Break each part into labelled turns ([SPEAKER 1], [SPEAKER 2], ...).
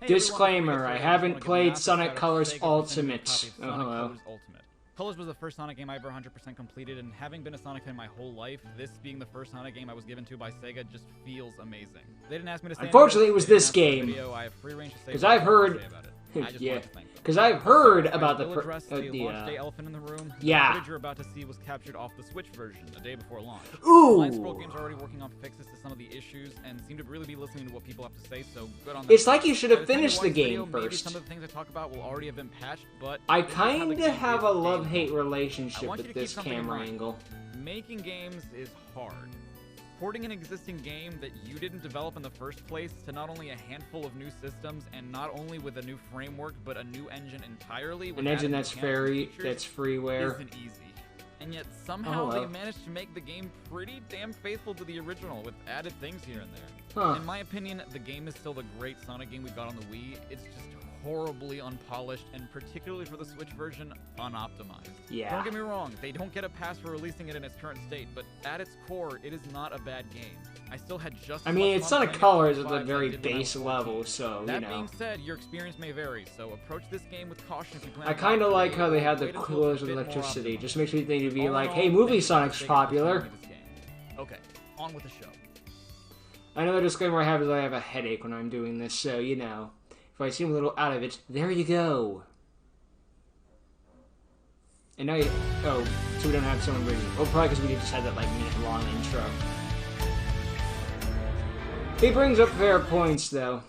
[SPEAKER 1] Disclaimer, I haven't played Sonic Colors Ultimate. Oh, hello.
[SPEAKER 2] Colors was the first Sonic game I ever 100% completed, and having been a Sonic fan my whole life, this being the first Sonic game I was given to by Sega just feels amazing. They didn't ask me to say
[SPEAKER 1] Unfortunately, it was this game. Because I've heard... Yeah, because I've heard about the
[SPEAKER 2] launch day elephant in the room.
[SPEAKER 1] Yeah.
[SPEAKER 2] The footage you're about to see was captured off the Switch version the day before launch.
[SPEAKER 1] Ooh.
[SPEAKER 2] Blind Scroll Games are already working on fixes to some of the issues and seem to really be listening to what people have to say. So good on them.
[SPEAKER 1] It's like you should have finished the game first.
[SPEAKER 2] Maybe some of the things I talk about will already have been patched, but
[SPEAKER 1] I kind of have a love-hate relationship with this camera angle.
[SPEAKER 2] Making games is hard. Porting an existing game that you didn't develop in the first place to not only a handful of new systems and not only with a new framework but a new engine entirely,
[SPEAKER 1] an engine that's freeware,
[SPEAKER 2] isn't easy. And yet somehow they managed to make the game pretty damn faithful to the original with added things here and there. In my opinion, the game is still the great Sonic game we got on the Wii. It's just horribly unpolished, and particularly for the Switch version, unoptimized.
[SPEAKER 1] Yeah.
[SPEAKER 2] Don't get me wrong, they don't get a pass for releasing it in its current state, but at its core, it is not a bad game. I still had just...
[SPEAKER 1] I mean, it's Sonic Colors at the very base level, so, you know.
[SPEAKER 2] That being said, your experience may vary, so approach this game with caution if you plan.
[SPEAKER 1] I kind of like how they had the coolers with electricity. Just makes me think it'd be like, hey, movie Sonic's popular.
[SPEAKER 2] Okay, on with the show.
[SPEAKER 1] Another disclaimer I have is I have a headache when I'm doing this, so, you know. If I seem a little out of it, there you go. And now you... Oh, so we don't have someone reading. Oh, probably because we just had that, like, minute-long intro. He brings up fair points, though.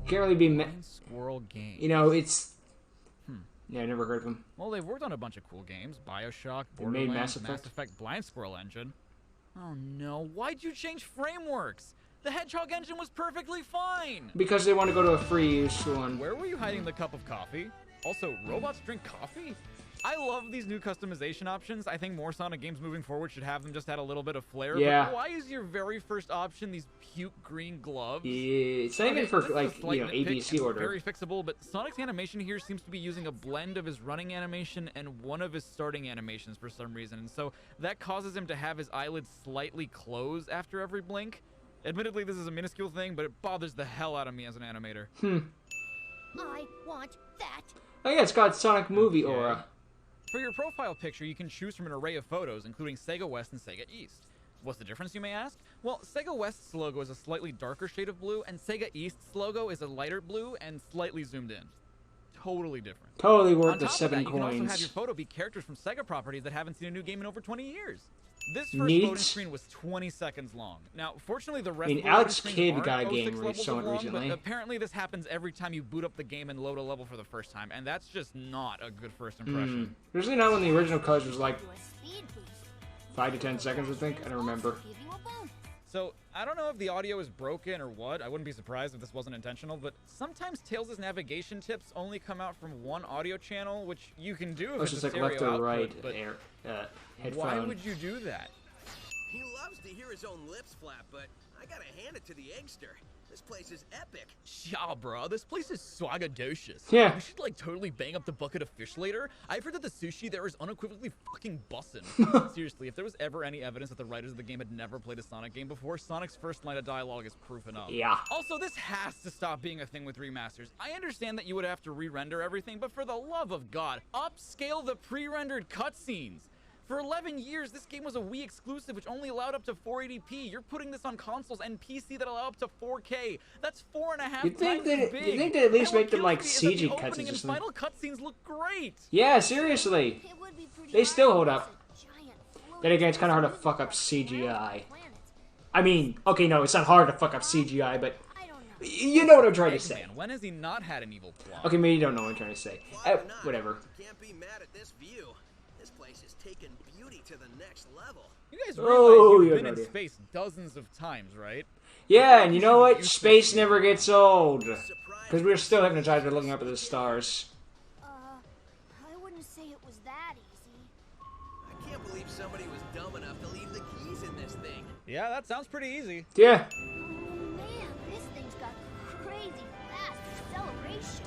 [SPEAKER 1] Can't really be...
[SPEAKER 2] Squirrel game.
[SPEAKER 1] You know, it's... Yeah, I never heard of him.
[SPEAKER 2] Well, they've worked on a bunch of cool games. BioShock, Borderlands, Mass Effect, Blind Squirrel Engine. Oh, no. Why'd you change frameworks? The Hedgehog engine was perfectly fine!
[SPEAKER 1] Because they want to go to a free-use one.
[SPEAKER 2] Where were you hiding the cup of coffee? Also, robots drink coffee? I love these new customization options. I think more Sonic games moving forward should have them just add a little bit of flair.
[SPEAKER 1] Yeah.
[SPEAKER 2] But why is your very first option these puke green gloves?
[SPEAKER 1] Yeah, it's not even for, like, you know, ABC order.
[SPEAKER 2] Very fixable, but Sonic's animation here seems to be using a blend of his running animation and one of his starting animations for some reason. And so that causes him to have his eyelids slightly close after every blink. Admittedly, this is a minuscule thing, but it bothers the hell out of me as an animator.
[SPEAKER 3] I want that.
[SPEAKER 1] Oh yeah, it's got Sonic movie aura.
[SPEAKER 2] For your profile picture, you can choose from an array of photos, including Sega West and Sega East. What's the difference, you may ask? Well, Sega West's logo is a slightly darker shade of blue, and Sega East's logo is a lighter blue and slightly zoomed in. Totally different.
[SPEAKER 1] Totally worth the 7 coins.
[SPEAKER 2] You can also have your photo be characters from Sega properties that haven't seen a new game in over 20 years. This first loading screen was 20 seconds long. Now, fortunately, the rest of the
[SPEAKER 1] Alex Kidd got a game recently.
[SPEAKER 2] But apparently this happens every time you boot up the game and load a level for the first time, and that's just not a good first impression.
[SPEAKER 1] Usually not when the original Colors was like 5 to 10 seconds, I think. I don't remember.
[SPEAKER 2] So, I don't know if the audio is broken or what. I wouldn't be surprised if this wasn't intentional, but sometimes Tails' navigation tips only come out from one audio channel, which you can do if it's
[SPEAKER 1] just
[SPEAKER 2] a
[SPEAKER 1] like
[SPEAKER 2] stereo
[SPEAKER 1] left or
[SPEAKER 2] output,
[SPEAKER 1] right
[SPEAKER 2] but
[SPEAKER 1] headphone.
[SPEAKER 2] why would you do that?
[SPEAKER 4] He loves to hear his own lips flap, but I gotta hand it to the Eggster. This place is epic.
[SPEAKER 2] Yeah, bro, this place is swagadocious.
[SPEAKER 1] Yeah.
[SPEAKER 2] We should, like, totally bang up the bucket of fish later. I've heard that the sushi there is unequivocally fucking bussin'. Seriously, if there was ever any evidence that the writers of the game had never played a Sonic game before, Sonic's first line of dialogue is proof enough.
[SPEAKER 1] Yeah.
[SPEAKER 2] Also, this has to stop being a thing with remasters. I understand that you would have to re-render everything, but for the love of God, upscale the pre-rendered cutscenes. For 11 years, this game was a Wii exclusive, which only allowed up to 480p. You're putting this on consoles and PC that allow up to 4K. That's 4.5 times as big.
[SPEAKER 1] You'd think they'd at least make them like CG cutscenes or something.
[SPEAKER 2] Final cutscenes look great.
[SPEAKER 1] Yeah, seriously. They still hold up. Then again, it's kind of hard to fuck up CGI. I mean, okay, no, it's not hard to fuck up CGI, but you know what I'm trying to say.
[SPEAKER 2] When has he not had an evil plot?
[SPEAKER 1] Okay, maybe you don't know what I'm trying to say. Whatever.
[SPEAKER 4] Can't be mad at this view. This place is taking beauty to the next level.
[SPEAKER 2] You guys realize you've been in space dozens of times, right?
[SPEAKER 1] Yeah, and you know what? Space never gets old. Because we're still hypnotized by looking up at the stars.
[SPEAKER 3] I wouldn't say it was that easy.
[SPEAKER 4] I can't believe somebody was dumb enough to leave the keys in this thing.
[SPEAKER 2] Yeah, that sounds pretty easy.
[SPEAKER 1] Yeah.
[SPEAKER 3] Oh man, this thing's got crazy fast acceleration.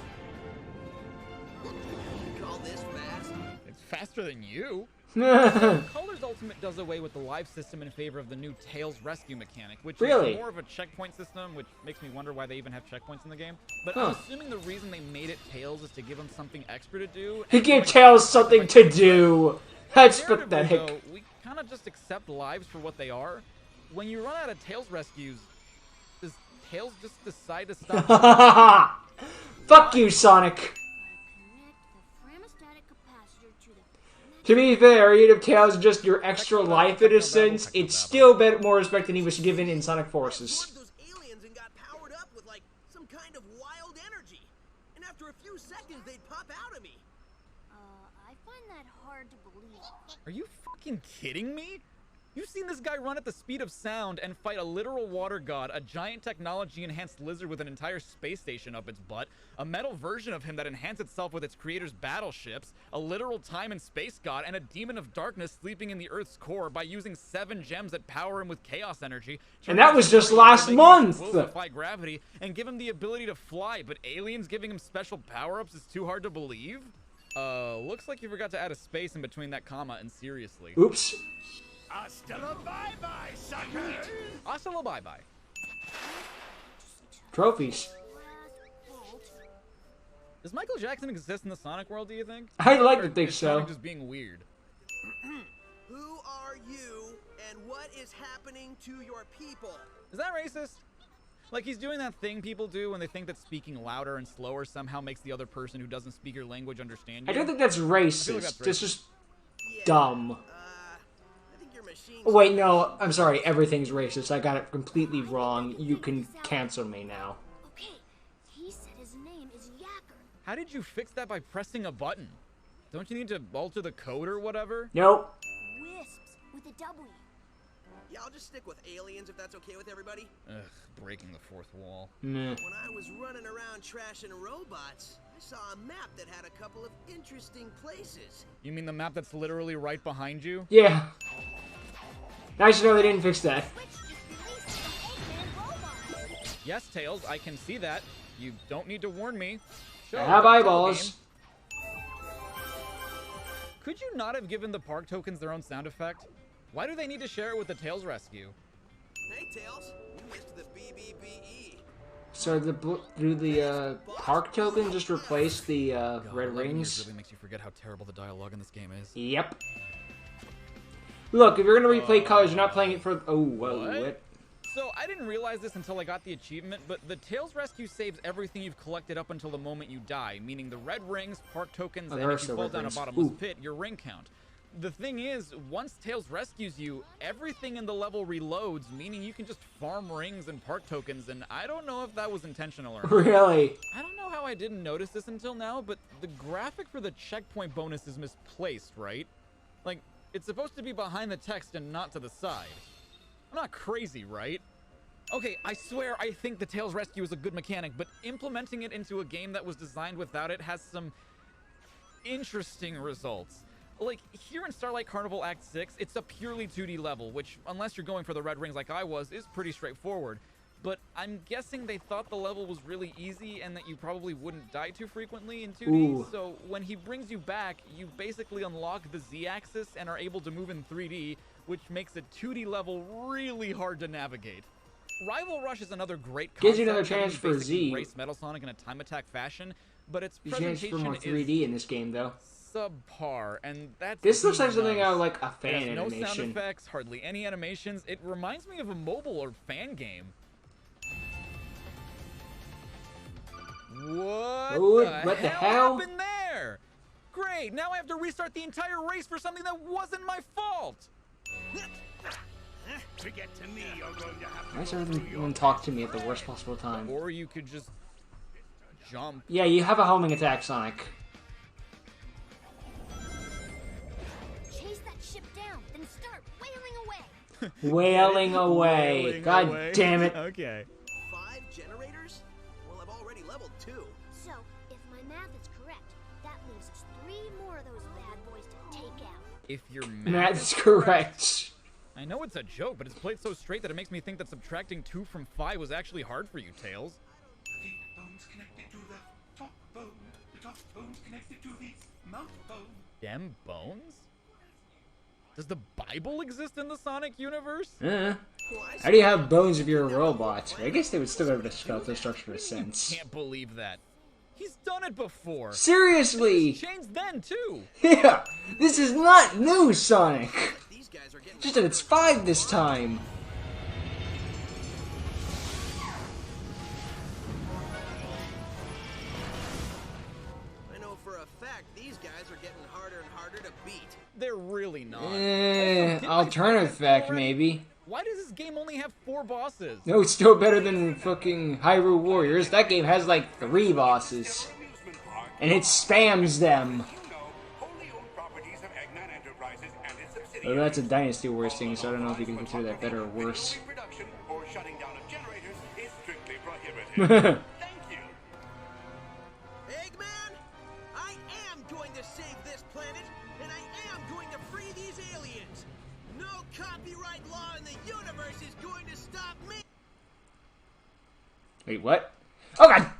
[SPEAKER 4] You call this fast?
[SPEAKER 2] It's faster than you. Colors Ultimate does away with the live system in favor of the new Tails rescue mechanic, which
[SPEAKER 1] Really?
[SPEAKER 2] is more of a checkpoint system, which makes me wonder why they even have checkpoints in the game. But
[SPEAKER 1] Huh.
[SPEAKER 2] I'm assuming the reason they made it Tails is to give him something extra to do.
[SPEAKER 1] He
[SPEAKER 2] and
[SPEAKER 1] gave
[SPEAKER 2] so
[SPEAKER 1] Tails something to do. That's
[SPEAKER 2] narratively,
[SPEAKER 1] pathetic.
[SPEAKER 2] though, we kind of just accept lives for what they are. When you run out of Tails rescues, does Tails just decide to stop?
[SPEAKER 1] Fuck you, Sonic.
[SPEAKER 3] Connect the thermostatic capacitor to the
[SPEAKER 1] To be fair, even if Tails is just your extra life in a sense, it's still a bit more respect than he was given in Sonic Forces.
[SPEAKER 4] One of those aliens and got powered up with like some kind of wild energy. And after a few seconds, they'd pop out of me.
[SPEAKER 3] I find that hard to believe.
[SPEAKER 2] Are you fucking kidding me? You've seen this guy run at the speed of sound and fight a literal water god, a giant technology-enhanced lizard with an entire space station up its butt, a metal version of him that enhanced itself with its creator's battleships, a literal time and space god, and a demon of darkness sleeping in the Earth's core by using 7 gems that power him with chaos energy.
[SPEAKER 1] And that was just last month!
[SPEAKER 2] Defy gravity and give him the ability to fly, but aliens giving him special power-ups is too hard to believe? Looks like you forgot to add a space in between that comma and seriously.
[SPEAKER 1] Oops.
[SPEAKER 5] Hasta la bye-bye, suckers!
[SPEAKER 2] Hasta la bye-bye.
[SPEAKER 1] Trophies.
[SPEAKER 3] Last bolt.
[SPEAKER 2] Does Michael Jackson exist in the Sonic world, do you think?
[SPEAKER 1] I'd like to
[SPEAKER 2] Or
[SPEAKER 1] think
[SPEAKER 2] is
[SPEAKER 1] so.
[SPEAKER 2] Sonic just being weird?
[SPEAKER 4] Who are you, and what is happening to your people?
[SPEAKER 2] Is that racist? Like he's doing that thing people do when they think that speaking louder and slower somehow makes the other person who doesn't speak your language understand you?
[SPEAKER 1] I don't think that's
[SPEAKER 2] feel like
[SPEAKER 1] racist.
[SPEAKER 2] that's
[SPEAKER 1] It's
[SPEAKER 2] racist.
[SPEAKER 1] just
[SPEAKER 4] Yeah,
[SPEAKER 1] dumb.
[SPEAKER 4] I think your machine's
[SPEAKER 1] Oh, wait, no, I'm sorry. Everything's racist. I got it completely wrong. You can cancel me now.
[SPEAKER 3] Okay, he said his name is Yacker.
[SPEAKER 2] How did you fix that by pressing a button? Don't you need to alter the code or whatever?
[SPEAKER 1] Nope.
[SPEAKER 3] Wisps with a W.
[SPEAKER 4] Yeah, I'll just stick with aliens if that's okay with everybody.
[SPEAKER 2] Ugh, breaking the fourth wall.
[SPEAKER 1] Meh.
[SPEAKER 4] When I was running around trashing robots, I saw a map that had a couple of interesting places.
[SPEAKER 2] You mean the map that's literally right behind you?
[SPEAKER 1] Yeah. Nice to know they didn't fix that.
[SPEAKER 3] Which just released some Eggman robots.
[SPEAKER 2] Yes, Tails, I can see that. You don't need to warn me. Show,
[SPEAKER 1] I have
[SPEAKER 2] tell
[SPEAKER 1] eyeballs.
[SPEAKER 2] game. Could you not have given the park tokens their own sound effect? Why do they need to share it with the Tails rescue?
[SPEAKER 4] Hey, Tails, you missed the BBBE.
[SPEAKER 1] So do the park token just replace the
[SPEAKER 2] God,
[SPEAKER 1] red
[SPEAKER 2] 11 years
[SPEAKER 1] rings?
[SPEAKER 2] really makes you forget how terrible the dialogue in this game is.
[SPEAKER 1] Yep. Look, if you're gonna replay colors, you're not playing it for. Oh, whoa, what?
[SPEAKER 2] So, I didn't realize this until I got the achievement, but the Tails rescue saves everything you've collected up until the moment you die, meaning the red rings, park tokens,
[SPEAKER 1] Oh,
[SPEAKER 2] and
[SPEAKER 1] there are
[SPEAKER 2] if you
[SPEAKER 1] still
[SPEAKER 2] fall
[SPEAKER 1] red
[SPEAKER 2] down a
[SPEAKER 1] rings.
[SPEAKER 2] bottomless
[SPEAKER 1] Ooh.
[SPEAKER 2] pit, your ring count. The thing is, once Tails rescues you, everything in the level reloads, meaning you can just farm rings and park tokens, and I don't know if that was intentional or not.
[SPEAKER 1] Really?
[SPEAKER 2] I don't know how I didn't notice this until now, but the graphic for the checkpoint bonus is misplaced, right? Like, it's supposed to be behind the text and not to the side. I'm not crazy, right? Okay, I swear I think the Tails Rescue is a good mechanic, but implementing it into a game that was designed without it has some interesting results. Like, here in Starlight Carnival Act 6, it's a purely 2D level, which, unless you're going for the red rings like I was, is pretty straightforward. But I'm guessing they thought the level was really easy and that you probably wouldn't die too frequently in 2D,
[SPEAKER 1] Ooh.
[SPEAKER 2] so when he brings you back, you basically unlock the Z-axis and are able to move in 3D, which makes a 2D level really hard to navigate. Rival Rush is another great concept.
[SPEAKER 1] Gives you another
[SPEAKER 2] having
[SPEAKER 1] chance for
[SPEAKER 2] basically
[SPEAKER 1] Z.
[SPEAKER 2] race Metal Sonic in a time attack fashion, but its
[SPEAKER 1] There's a chance for
[SPEAKER 2] presentation
[SPEAKER 1] more
[SPEAKER 2] is
[SPEAKER 1] 3D in this game, though.
[SPEAKER 2] subpar, and that's
[SPEAKER 1] This looks like
[SPEAKER 2] nice.
[SPEAKER 1] something out of like a
[SPEAKER 2] It
[SPEAKER 1] fan
[SPEAKER 2] has no sound
[SPEAKER 1] animation.
[SPEAKER 2] effects, hardly any animations. It reminds me of a mobile or fan game. What
[SPEAKER 1] Dude,
[SPEAKER 2] the
[SPEAKER 1] what the
[SPEAKER 2] hell
[SPEAKER 1] hell?
[SPEAKER 2] happened there? Great, now I have to restart the entire race for something that wasn't my fault.
[SPEAKER 5] To get to me, you're going to have to
[SPEAKER 1] Why does
[SPEAKER 5] go through
[SPEAKER 1] everyone
[SPEAKER 5] your
[SPEAKER 1] talk to me at the worst possible time?
[SPEAKER 2] Or you could just jump.
[SPEAKER 1] Yeah, you have a homing attack, Sonic.
[SPEAKER 3] Chase that ship down, then start wailing away.
[SPEAKER 1] Wailing away.
[SPEAKER 2] Wailing
[SPEAKER 1] God
[SPEAKER 2] away.
[SPEAKER 1] damn it.
[SPEAKER 2] Okay.
[SPEAKER 4] 5 generators? Well, I've already leveled 2.
[SPEAKER 3] So, if my math is correct, that leaves us 3 more of those bad boys to take out.
[SPEAKER 2] If you're
[SPEAKER 1] That's correct.
[SPEAKER 2] I know it's a joke, but it's played so straight that it makes me think that subtracting 2 from 5 was actually hard for you, Tails.
[SPEAKER 5] The bone's connected to the top bone. The top bone's connected to the mouth bone.
[SPEAKER 2] Them bones? Does the Bible exist in the Sonic universe?
[SPEAKER 1] How do you have bones if you're a robot? I guess they would still have a skeletal structure of sense.
[SPEAKER 2] Can't believe that. He's done it before.
[SPEAKER 1] Seriously!
[SPEAKER 2] Changed then too.
[SPEAKER 1] Yeah! This is not new, Sonic!
[SPEAKER 4] These guys are getting
[SPEAKER 1] Just that it's 5 this time.
[SPEAKER 4] I know for a fact these guys are getting harder and harder to beat.
[SPEAKER 2] They're really not.
[SPEAKER 1] Alternative fact, maybe.
[SPEAKER 2] Why does this game only have 4 bosses?
[SPEAKER 1] No, it's still better than fucking Hyrule Warriors. That game has like 3 bosses. And it spams them. Well, that's a Dynasty Wars thing, so I don't know if you can consider that better or worse.
[SPEAKER 4] Eggman, I am going to save this planet, and I am going to free these aliens. No copyright law in the universe is going to stop me.
[SPEAKER 1] Wait, what? Oh god!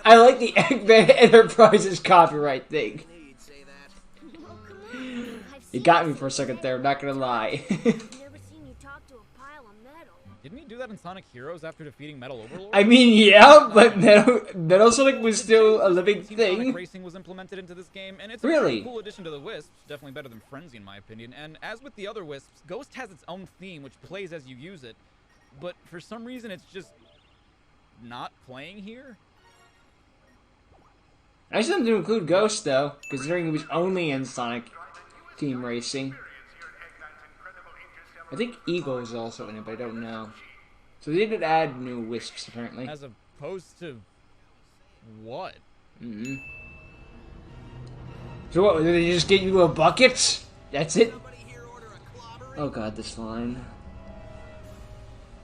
[SPEAKER 1] I like the Eggman Enterprises copyright thing.
[SPEAKER 4] You'd say that.
[SPEAKER 3] Oh, come on.
[SPEAKER 1] You got me for a second there, I'm not gonna lie.
[SPEAKER 3] I've never seen you talk to a pile of metal.
[SPEAKER 2] Didn't he do that in Sonic Heroes after defeating Metal Overlord?
[SPEAKER 1] I mean, yeah, but Metal Sonic was still a living
[SPEAKER 2] Team
[SPEAKER 1] thing.
[SPEAKER 2] Sonic Racing was implemented into this game, and it's a
[SPEAKER 1] Really?
[SPEAKER 2] pretty cool addition to the Wisp. Definitely better than Frenzy in my opinion. And as with the other Wisps, Ghost has its own theme, which plays as you use it. But for some reason, it's just not playing here.
[SPEAKER 1] I just wanted to include Ghost, though, considering he was only in Sonic Team Racing. I think Eagle is also in it, but I don't know. So they did add new Wisps, apparently.
[SPEAKER 2] As opposed to what?
[SPEAKER 1] So what, did they just get you a bucket? That's it?
[SPEAKER 4] Somebody here order a clobbering?
[SPEAKER 1] Oh god, this line.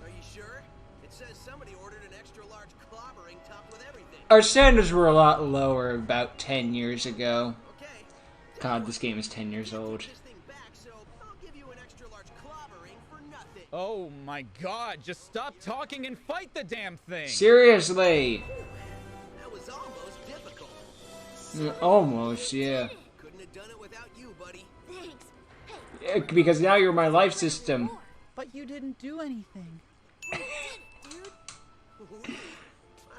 [SPEAKER 4] Are you sure? It says somebody ordered an extra large clobbering topped with everything.
[SPEAKER 1] Our standards were a lot lower about 10 years ago.
[SPEAKER 4] Okay.
[SPEAKER 1] God, this game is 10 years old.
[SPEAKER 4] This thing back, so I'll give you an extra large clobbering for nothing.
[SPEAKER 2] Oh my god, just stop talking and fight the damn thing!
[SPEAKER 1] Seriously!
[SPEAKER 4] That was almost difficult.
[SPEAKER 1] Almost, yeah.
[SPEAKER 4] Couldn't have done it without you, buddy.
[SPEAKER 3] Thanks.
[SPEAKER 1] Yeah, because now you're my life system.
[SPEAKER 2] But you didn't do anything.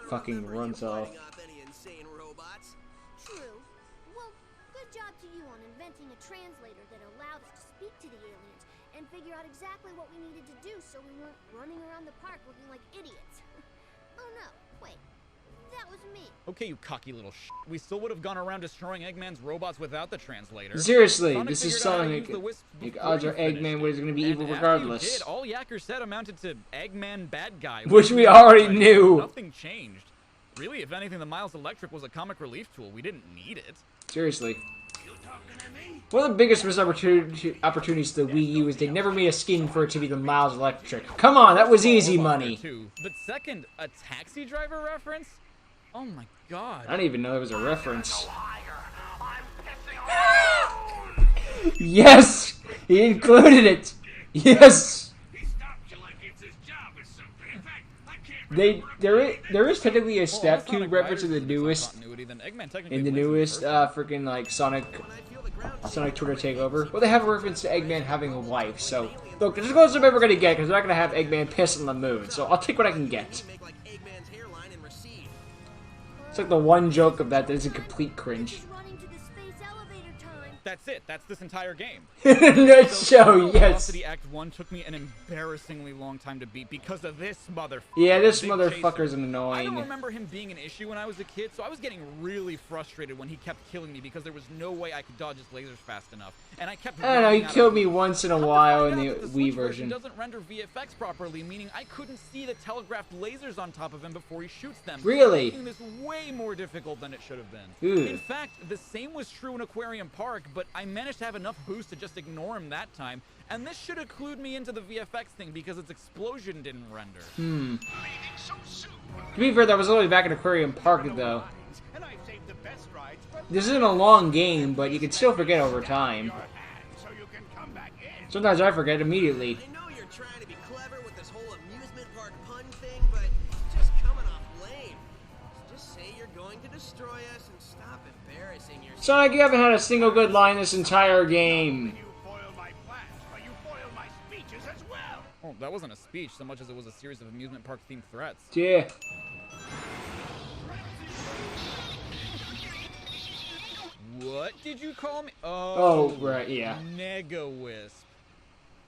[SPEAKER 1] Fucking runs off.
[SPEAKER 4] Any insane robots.
[SPEAKER 3] True. Well, good job to you on inventing a translator that allowed us to speak to the aliens and figure out exactly what we needed to do so we weren't running around the park looking like idiots. Oh no, wait. That was me.
[SPEAKER 2] Okay, you cocky little sh**. We still would have gone around destroying Eggman's robots without the translator.
[SPEAKER 1] Seriously,
[SPEAKER 2] Sonic
[SPEAKER 1] this is
[SPEAKER 2] figured out how to
[SPEAKER 1] Sonic.
[SPEAKER 2] use the Wisp
[SPEAKER 1] Like,
[SPEAKER 2] before
[SPEAKER 1] odds
[SPEAKER 2] you
[SPEAKER 1] are
[SPEAKER 2] finished
[SPEAKER 1] Eggman
[SPEAKER 2] it.
[SPEAKER 1] was going to be evil
[SPEAKER 2] And
[SPEAKER 1] regardless.
[SPEAKER 2] After you did, all Yacker said amounted to Eggman bad guy.
[SPEAKER 1] Which we already knew.
[SPEAKER 2] Nothing changed. Really, if anything, the Miles Electric was a comic relief tool. We didn't need it.
[SPEAKER 1] Seriously. One of the biggest missed opportunities to the Wii U is they never made a skin for it to be the Miles Electric. Come on, that was easy money.
[SPEAKER 2] But second, a Taxi Driver reference? Oh my god.
[SPEAKER 1] I don't even know there was a reference. Yes! He included it! Yes! There is technically a Step Cube reference in the newest freaking like Sonic Twitter takeover. Well, they have a reference to Eggman having a wife, so look, this is close as I'm ever gonna get because they're not gonna have Eggman piss on the moon. So I'll take what I can get. It's like the one joke of that is a complete cringe.
[SPEAKER 3] Running to the space elevator time.
[SPEAKER 2] That's it. That's this entire game.
[SPEAKER 1] Nutshell, yes.
[SPEAKER 2] Velocity Act 1 took me an embarrassingly long time to beat because of this motherfucker.
[SPEAKER 1] Yeah, this
[SPEAKER 2] Big
[SPEAKER 1] motherfucker's
[SPEAKER 2] chaser. I don't
[SPEAKER 1] annoying.
[SPEAKER 2] remember him being an issue when I was a kid, so I was getting really frustrated when he kept killing me because there was no way I could dodge his lasers fast enough. And I kept
[SPEAKER 1] I don't know, he
[SPEAKER 2] running out
[SPEAKER 1] killed
[SPEAKER 2] of
[SPEAKER 1] me
[SPEAKER 2] food.
[SPEAKER 1] once in a
[SPEAKER 2] Come to
[SPEAKER 1] while in
[SPEAKER 2] find
[SPEAKER 1] the
[SPEAKER 2] out that
[SPEAKER 1] Wii
[SPEAKER 2] Switch
[SPEAKER 1] version.
[SPEAKER 2] doesn't render VFX properly, meaning I couldn't see the telegraphed lasers on top of him before he shoots them.
[SPEAKER 1] Really?
[SPEAKER 2] Making this way more difficult than it should have been.
[SPEAKER 1] Ooh.
[SPEAKER 2] In fact, the same was true in Aquarium Park, but I managed to have enough boost to just ignore him that time, and this should have clued me into the VFX thing because its explosion didn't render.
[SPEAKER 1] To be fair, that was only back in Aquarium Park, though. This isn't a long game, but you can still forget over time. Sometimes I forget immediately.
[SPEAKER 4] I know you're trying to be clever with this whole amusement park pun thing, but it's just coming off lame. Just say you're going going to destroy us and stop embarrassing yourself.
[SPEAKER 1] Sonic, you haven't had a single good line this entire game.
[SPEAKER 5] You foil my plans, but you foil my speeches as well.
[SPEAKER 2] Well, that wasn't a speech so much as it was a series of amusement park themed threats.
[SPEAKER 1] Yeah.
[SPEAKER 2] What did you call me?
[SPEAKER 1] Oh, right, yeah.
[SPEAKER 2] Nega Wisp.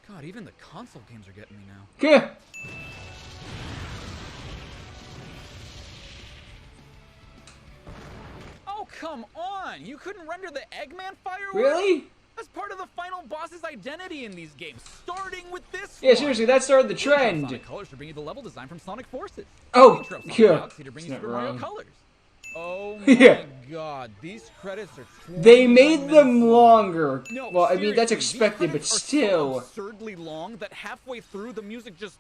[SPEAKER 2] God, even the console games are getting me now.
[SPEAKER 1] Yeah.
[SPEAKER 2] Oh, come on! You couldn't render the Eggman fireworks?
[SPEAKER 1] Really?
[SPEAKER 2] That's part of the final boss's identity in these games, starting with this
[SPEAKER 1] Yeah,
[SPEAKER 2] one.
[SPEAKER 1] seriously, that started the trend.
[SPEAKER 2] Sonic Colors to bring you the level design from Sonic Forces.
[SPEAKER 1] Oh,
[SPEAKER 2] Intro Sonic
[SPEAKER 1] yeah.
[SPEAKER 2] Galaxy to bring you
[SPEAKER 1] It's
[SPEAKER 2] Super
[SPEAKER 1] not
[SPEAKER 2] Mario
[SPEAKER 1] wrong.
[SPEAKER 2] Colors. Oh my
[SPEAKER 1] Yeah.
[SPEAKER 2] god, these credits are 20
[SPEAKER 1] They made them
[SPEAKER 2] minutes
[SPEAKER 1] longer.
[SPEAKER 2] No,
[SPEAKER 1] Well, I mean, that's
[SPEAKER 2] seriously,
[SPEAKER 1] expected, but
[SPEAKER 2] these credits are
[SPEAKER 1] still.
[SPEAKER 2] so absurdly long that halfway through the music just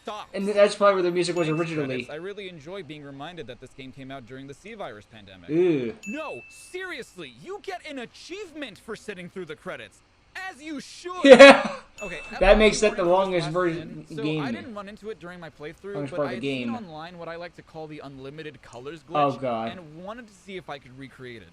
[SPEAKER 2] stops.
[SPEAKER 1] And that's probably where the music was
[SPEAKER 2] Thanks,
[SPEAKER 1] originally.
[SPEAKER 2] credits. I really enjoy being reminded that this game came out during the C-Virus pandemic.
[SPEAKER 1] Ew.
[SPEAKER 2] No, seriously, you get an achievement for sitting through the credits. As you should.
[SPEAKER 1] Yeah.
[SPEAKER 2] Okay,
[SPEAKER 1] That makes that the
[SPEAKER 2] according to
[SPEAKER 1] longest
[SPEAKER 2] this last
[SPEAKER 1] version
[SPEAKER 2] spin, so
[SPEAKER 1] game.
[SPEAKER 2] I didn't run into it during my playthrough,
[SPEAKER 1] Longest
[SPEAKER 2] but
[SPEAKER 1] part of
[SPEAKER 2] I
[SPEAKER 1] the
[SPEAKER 2] had seen
[SPEAKER 1] game.
[SPEAKER 2] online what I like to call the unlimited colors glitch,
[SPEAKER 1] Oh, God.
[SPEAKER 2] and wanted to see if I could recreate it.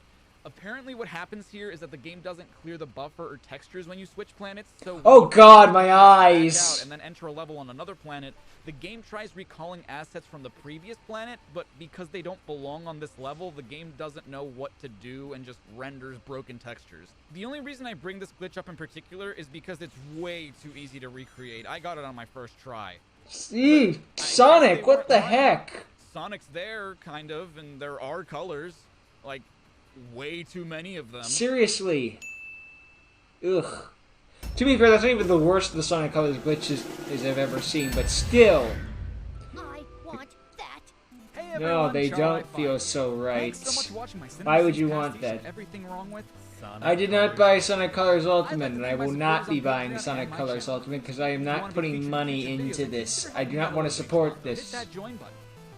[SPEAKER 2] Apparently what happens here is that the game doesn't clear the buffer or textures when you switch planets, so
[SPEAKER 1] Oh,
[SPEAKER 2] when you
[SPEAKER 1] God, my
[SPEAKER 2] back
[SPEAKER 1] eyes.
[SPEAKER 2] out and then enter a level on another planet, the game tries recalling assets from the previous planet, but because they don't belong on this level, the game doesn't know what to do and just renders broken textures. The only reason I bring this glitch up in particular is because it's way too easy to recreate. I got it on my first try.
[SPEAKER 1] See,
[SPEAKER 2] guess they
[SPEAKER 1] Sonic, what
[SPEAKER 2] weren't
[SPEAKER 1] the
[SPEAKER 2] lying.
[SPEAKER 1] heck?
[SPEAKER 2] Sonic's there, kind of, and there are colors. Like, way too many of them.
[SPEAKER 1] Seriously. Ugh. To be fair, that's not even the worst of the Sonic Colors glitches I've ever seen, but still.
[SPEAKER 3] I want that.
[SPEAKER 2] Hey
[SPEAKER 1] No,
[SPEAKER 2] everyone,
[SPEAKER 1] they
[SPEAKER 2] Char
[SPEAKER 1] don't
[SPEAKER 2] Hi-Fi.
[SPEAKER 1] feel so right.
[SPEAKER 2] Thanks so much for watching my
[SPEAKER 1] Why would
[SPEAKER 2] CinemaSins
[SPEAKER 1] you
[SPEAKER 2] past
[SPEAKER 1] want
[SPEAKER 2] these
[SPEAKER 1] that?
[SPEAKER 2] and Everything wrong with Sonic
[SPEAKER 1] I did not
[SPEAKER 2] Colors.
[SPEAKER 1] buy Sonic Colors Ultimate,
[SPEAKER 2] to
[SPEAKER 1] and I
[SPEAKER 2] thank my
[SPEAKER 1] will not be
[SPEAKER 2] supporters on
[SPEAKER 1] buying
[SPEAKER 2] Patreon
[SPEAKER 1] Sonic
[SPEAKER 2] and my
[SPEAKER 1] Colors
[SPEAKER 2] channel.
[SPEAKER 1] Ultimate because I am
[SPEAKER 2] If you
[SPEAKER 1] not
[SPEAKER 2] wanna be
[SPEAKER 1] putting
[SPEAKER 2] featured in
[SPEAKER 1] money
[SPEAKER 2] future
[SPEAKER 1] into
[SPEAKER 2] videos,
[SPEAKER 1] this.
[SPEAKER 2] consider
[SPEAKER 1] I do
[SPEAKER 2] hitting
[SPEAKER 1] not
[SPEAKER 2] that
[SPEAKER 1] want to
[SPEAKER 2] notification
[SPEAKER 1] support
[SPEAKER 2] bell. Hit
[SPEAKER 1] this.
[SPEAKER 2] that join button.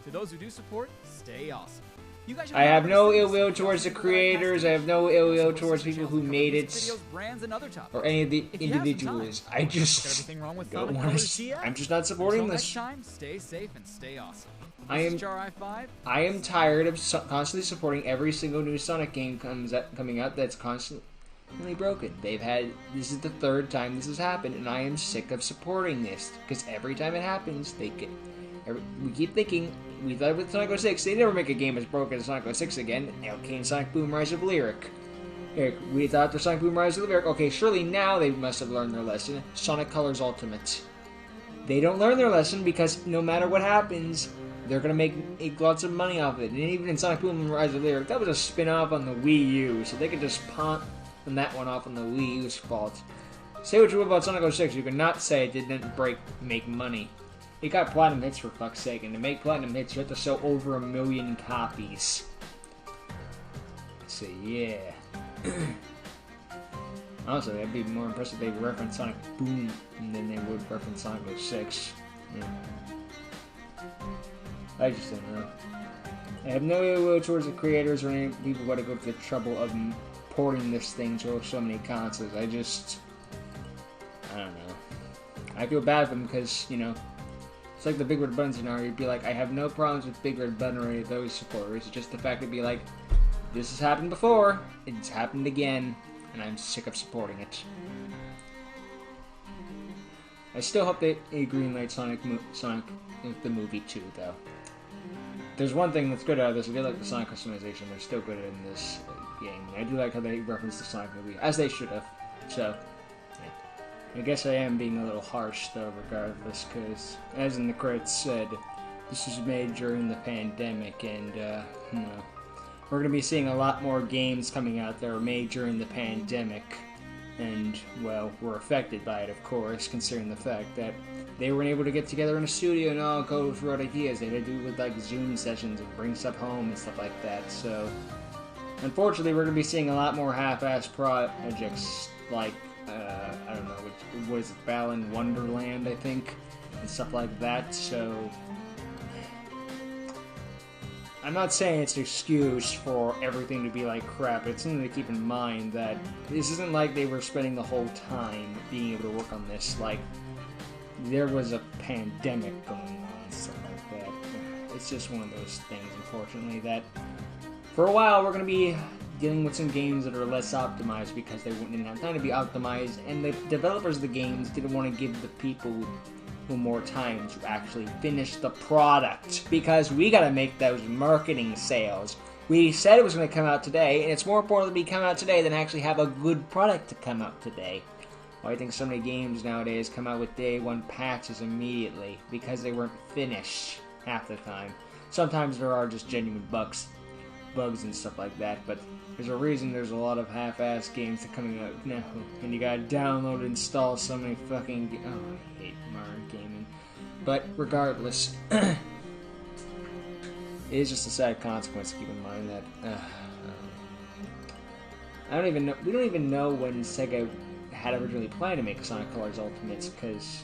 [SPEAKER 2] To those who do support, stay awesome. You guys should
[SPEAKER 1] I have
[SPEAKER 2] remember
[SPEAKER 1] no
[SPEAKER 2] to
[SPEAKER 1] ill
[SPEAKER 2] send
[SPEAKER 1] will
[SPEAKER 2] us
[SPEAKER 1] towards the
[SPEAKER 2] people that I cast
[SPEAKER 1] creators. I have no ill will towards people who made it,
[SPEAKER 2] videos, brands, and other topics.
[SPEAKER 1] or any of the
[SPEAKER 2] If you have some
[SPEAKER 1] individuals.
[SPEAKER 2] time,
[SPEAKER 1] I
[SPEAKER 2] check
[SPEAKER 1] just
[SPEAKER 2] everything wrong with
[SPEAKER 1] don't
[SPEAKER 2] Sonic
[SPEAKER 1] want
[SPEAKER 2] Colors
[SPEAKER 1] to.
[SPEAKER 2] GX.
[SPEAKER 1] I'm just not supporting
[SPEAKER 2] Until
[SPEAKER 1] this.
[SPEAKER 2] next time, stay safe and stay awesome.
[SPEAKER 1] I
[SPEAKER 2] This
[SPEAKER 1] am-
[SPEAKER 2] is Jar I5.
[SPEAKER 1] I am tired of constantly supporting every single new Sonic game coming out that's constantly broken. This is the third time this has happened, and I am sick of supporting this because every time it happens, we keep thinking. We thought with Sonic 06, they never make a game as broken as Sonic 06 again. Okay, Sonic Boom Rise of Lyric. We thought for Sonic Boom Rise of Lyric, okay, surely now they must have learned their lesson. Sonic Colors Ultimate. They don't learn their lesson because no matter what happens, they're gonna make lots of money off it. And even in Sonic Boom Rise of Lyric, that was a spin-off on the Wii U, so they could just pawn that one off on the Wii U's fault. Say what you will about Sonic 06, you cannot say it didn't make money. It got platinum hits for fuck's sake, and to make platinum hits, you have to sell over 1 million copies. So yeah. Honestly, I'd be more impressed if they referenced Sonic Boom than they would reference Sonic 06. Yeah. I just don't know. I have no ill will towards the creators or any people who got to go to the trouble of porting this thing to so many consoles. I don't know. I feel bad for them because, you know, it's like the Big Red Button scenario. You'd be like, I have no problems with Big Red Button or any of those supporters. It's just the fact it'd be like, this has happened before, it's happened again, and I'm sick of supporting it. I still hope they greenlight Sonic the movie too, though. There's one thing that's good out of this. I do like the Sonic customization. They're still good in this game. And I do like how they reference the Sonic movie, as they should have. So, yeah. I guess I am being a little harsh, though, regardless, because, as in the credits said, this was made during the pandemic, and, you know, we're going to be seeing a lot more games coming out that are made during the pandemic. And, well, we're affected by it, of course, considering the fact that they weren't able to get together in a studio and all go through out ideas. They had to do it with, like, Zoom sessions and bring stuff home and stuff like that. So, unfortunately, we're going to be seeing a lot more half-assed projects, like, I don't know, what is it, Balan Wonderland, I think, and stuff like that. So, I'm not saying it's an excuse for everything to be like crap, but it's something to keep in mind that this isn't like they were spending the whole time being able to work on this. Like, there was a pandemic going on and stuff like that. it's just one of those things, unfortunately, that for a while we're going to be dealing with some games that are less optimized because they didn't have time to be optimized, and the developers of the games didn't want to give the people more time to actually finish the product, because we got to make those marketing sales. We said it was going to come out today, and it's more important to be come out today than actually have a good product to come out today. Well, I think so many games nowadays come out with day one patches immediately because they weren't finished half the time. Sometimes there are just genuine bugs and stuff like that, but there's a reason there's a lot of half-assed games that are coming out now, and you gotta download and install so many fucking oh, I hate modern gaming. But regardless, it is just a sad consequence to keep in mind that we don't even know when Sega had originally planned to make Sonic Colors Ultimates, because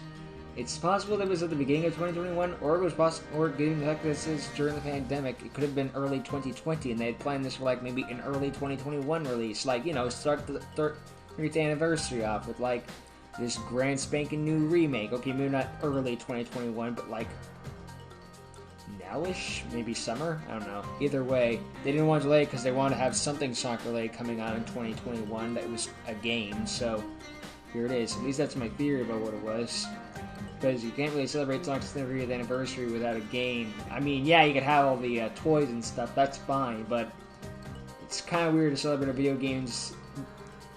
[SPEAKER 1] it's possible that it was at the beginning of 2021, or it was possible, or given the fact that this is during the pandemic, it could have been early 2020, and they had planned this for like maybe an early 2021 release, like, you know, start the 30th anniversary off with like this grand spanking new remake. Okay, maybe not early 2021, but like nowish, maybe summer. I don't know. Either way, they didn't want to delay because they wanted to have something Sonic related coming out in 2021 that was a game. So here it is. At least that's my theory about what it was. Because you can't really celebrate Sonic's 30th anniversary without a game. I mean, yeah, you could have all the toys and stuff, that's fine, but it's kind of weird to celebrate a video game's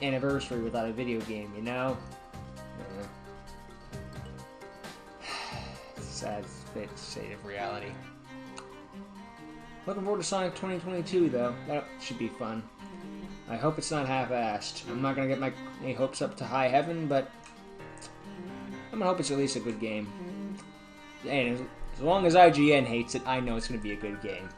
[SPEAKER 1] anniversary without a video game, you know? Sad state of reality. Looking forward to Sonic 2022, though. That should be fun. I hope it's not half-assed. I'm not going to get my hopes up to high heaven, but I'm gonna hope it's at least a good game. And as long as IGN hates it, I know it's gonna be a good game.